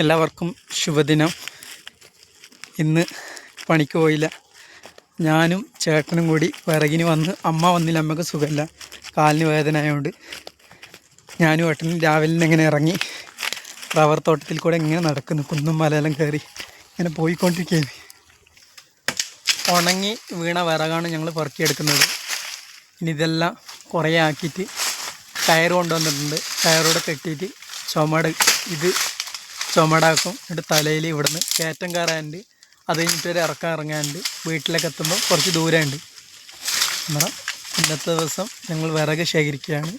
എല്ലാവർക്കും ശുഭദിനം. ഇന്ന് പണിക്ക് പോയില്ല. ഞാനും ചേട്ടനും കൂടി വിറകിന് വന്ന്. അമ്മ വന്നില്ല, അമ്മക്ക് സുഖമില്ല, കാലിന് വേദന ആയതുകൊണ്ട് ഞാനും ഏട്ടനും രാവിലെ ഇങ്ങനെ ഇറങ്ങി റബ്ബർ തോട്ടത്തിൽ കൂടെ ഇങ്ങനെ നടക്കുന്നു. കുന്നും മലയെല്ലാം കയറി ഇങ്ങനെ പോയിക്കൊണ്ടിരിക്കുകയാണ്. ഉണങ്ങി വീണ വിറകാണ് ഞങ്ങൾ പെറുക്കിയെടുക്കുന്നത്. ഇനി ഇതെല്ലാം കുറേ ആക്കിയിട്ട് കയറ് കൊണ്ടുവന്നിട്ടുണ്ട്. കയറോടെ കെട്ടിയിട്ട് ചുമടാക്കും. എന്നിട്ട് തലയിൽ ഇവിടുന്ന് കയറ്റം കയറാനുണ്ട്. അത് കഴിഞ്ഞിട്ട് ഒരു ഇറക്കം ഇറങ്ങാനുണ്ട്. വീട്ടിലേക്ക് എത്തുമ്പോൾ കുറച്ച് ദൂരമുണ്ട്. അന്നേരം ഇന്നത്തെ ദിവസം ഞങ്ങൾ വിറക് ശേഖരിക്കുകയാണ്.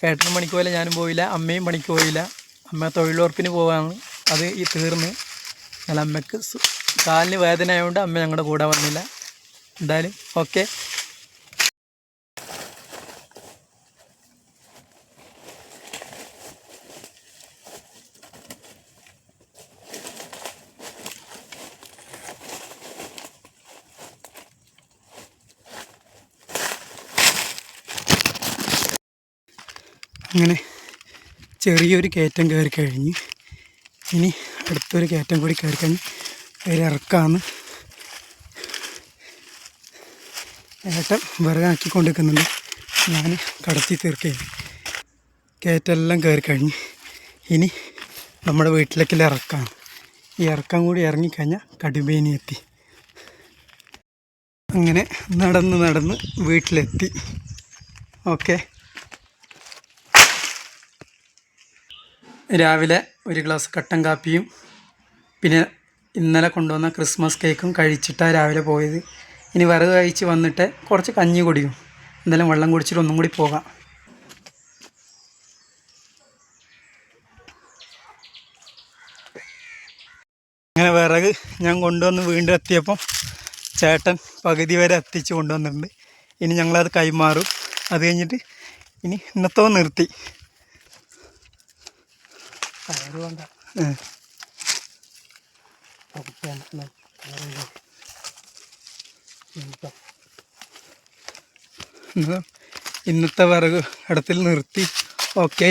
ഏട്ടനും പണിക്ക് പോയില്ല, ഞാനും പോയില്ല, അമ്മയും പണിക്ക് പോയില്ല. അമ്മ തൊഴിലുറപ്പിന് പോവാണ്. അത് ഈ തീർന്ന്. എന്നാൽ അമ്മയ്ക്ക് കാലിന് വേദന ആയതുകൊണ്ട് അമ്മ ഞങ്ങളുടെ കൂടെ വന്നില്ല. എന്തായാലും ഓക്കെ. അങ്ങനെ ചെറിയൊരു കയറ്റം കയറി കഴിഞ്ഞ് ഇനി അടുത്തൊരു കയറ്റം കൂടി കയറി കഴിഞ്ഞ് ഒരു ഇറക്കാന്ന്. ഏട്ടൻ വിറകാക്കി നിൽക്കുന്നുണ്ട്, ഞാൻ കടത്തി തീർക്കുകയാണ്. കയറ്റെല്ലാം കയറി കഴിഞ്ഞ് ഇനി നമ്മുടെ വീട്ടിലേക്കുള്ള ഇറക്കാണ്. ഈ ഇറക്കം കൂടി ഇറങ്ങിക്കഴിഞ്ഞാൽ കടുമ്പേനി എത്തി. അങ്ങനെ നടന്ന് വീട്ടിലെത്തി. ഓക്കെ. രാവിലെ ഒരു ഗ്ലാസ് കട്ടൻ കാപ്പിയും പിന്നെ ഇന്നലെ കൊണ്ടുവന്ന ക്രിസ്മസ് കേക്കും കഴിച്ചിട്ടാണ് രാവിലെ പോയത്. ഇനി വിറക് കഴിച്ച് വന്നിട്ട് കുറച്ച് കഞ്ഞി കുടിക്കും. എന്തായാലും വെള്ളം കുടിച്ചിട്ട് ഒന്നും കൂടി പോകാം. അങ്ങനെ വിറക് ഞാൻ കൊണ്ടുവന്ന് വീണ്ടും എത്തിയപ്പം ചേട്ടൻ പകുതി വരെ എത്തിച്ച് കൊണ്ടുവന്നിട്ടുണ്ട്. ഇനി ഞങ്ങളത് കൈമാറും. അത് കഴിഞ്ഞിട്ട് ഇനി ഇന്നത്തോ നിർത്തി. ഇന്നത്തെ വിറക് ഇടത്തിൽ നിർത്തി. ഓക്കെ.